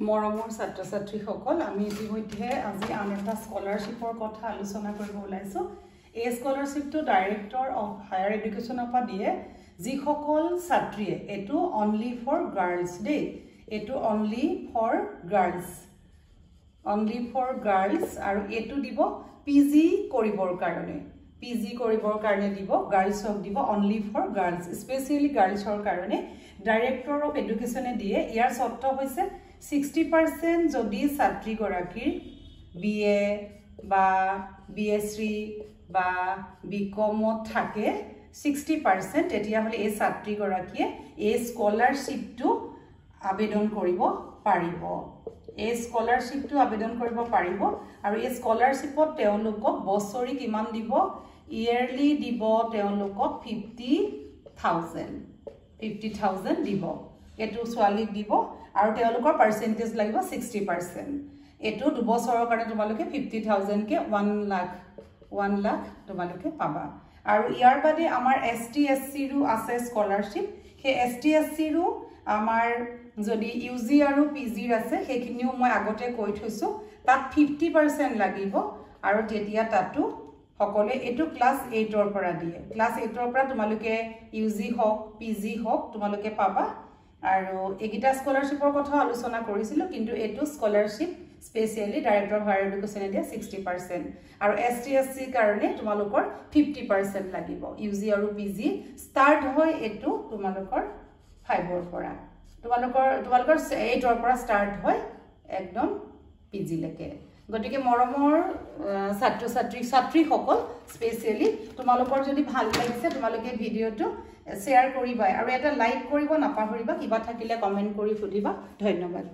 মৰমৰ ছাত্ৰ ছাত্ৰীসকল আমি ইতিমধ্যে আজি আন এটা স্কলাৰশ্বিপৰ কথা আলোচনা কৰিব ওলাইছো এই স্কলাৰশ্বিপটো ডাইৰেক্টৰ অফ হায়াৰ এডুকেশ্যনৰ পৰা দিয়ে যিসকল ছাত্ৰীয়ে এটো অনলি ফৰ গাৰ্লছ ডে এটো অনলি ফৰ গাৰ্লছ আৰু এটো দিব পিজি কৰিবৰ কাৰণে দিব গাৰ্লছক দিব অনলি ফৰ গাৰ্লছ স্পেশালি গাৰ্লছৰ কাৰণে ডাইৰেক্টৰ অফ এডুকেশ্যনে দিয়ে ইয়াৰ চৰ্ত হৈছে 60% যদি ছাত্ৰী গৰাকীৰ বিএ বা বিএসসি বা বিকম থাকে 60% তেতিয়া হলে এই ছাত্ৰী গৰাকীয়ে এই স্কলাৰশ্বিপটো আবেদন কৰিব পাৰিব আৰু এই স্কলাৰশ্বিপত তেওঁলোকক বছৰি কিমান দিব ইয়াৰলি দিব তেওঁলোকক 50,000 দিব এটো ছোৱালীক দিব আৰু তেওঁলোকৰ পাৰ্সেন্টেজ লাগিব 60% এটো দুবছৰৰ কাৰণে তোমালোকে 50,000 কে 1 লাখ তোমালোকে পাবা আৰু ইয়াৰ বাদে আমাৰ এসটি এসসি ৰো আছে স্কলাৰশ্বিপ হে এসটি এসসি ৰো আমাৰ যদি ইউজি আৰু পিজি আছে হেখিনিও মই আগতে কৈ থৈছো তাত 50% লাগিব আৰু তেতিয়া তাতো সকলে এটো ক্লাস 8 ৰ পৰা দিয়ে ক্লাস 8 ৰ পৰা তোমালোকে ইউজি হক পিজি হক তোমালোকে পাবা আৰু এগিটা স্কলাৰশ্বিপৰ কথা আলোচনা কৰিছিল কিন্তু এটো স্কলাৰশ্বিপ স্পেশালি ডাইৰেক্টৰ হায়াৰ এডুকেশ্যনে দিয়া 60% আৰু এসটি এসসি কাৰণে তোমালোকৰ 50% লাগিব ইউজি আৰু পিজি স্টাৰ্ট হয় এটো তোমালোকৰ 5 ৰ পৰা তোমালোকৰ 8 ৰ পৰা স্টাৰ্ট হয় একদম পিজি লৈকে গটিকে মৰমৰ ছাত্ৰ ছাত্ৰীসকল স্পেশালি তোমালোকৰ যদি ভাল লাগিছে তোমালোকে ভিডিওটো শেয়াৰ কৰিবা আৰু এটা লাইক কৰিব নাপাহৰিবা কিবা থাকিলে কমেন্ট কৰি সুধিবা ধন্যবাদ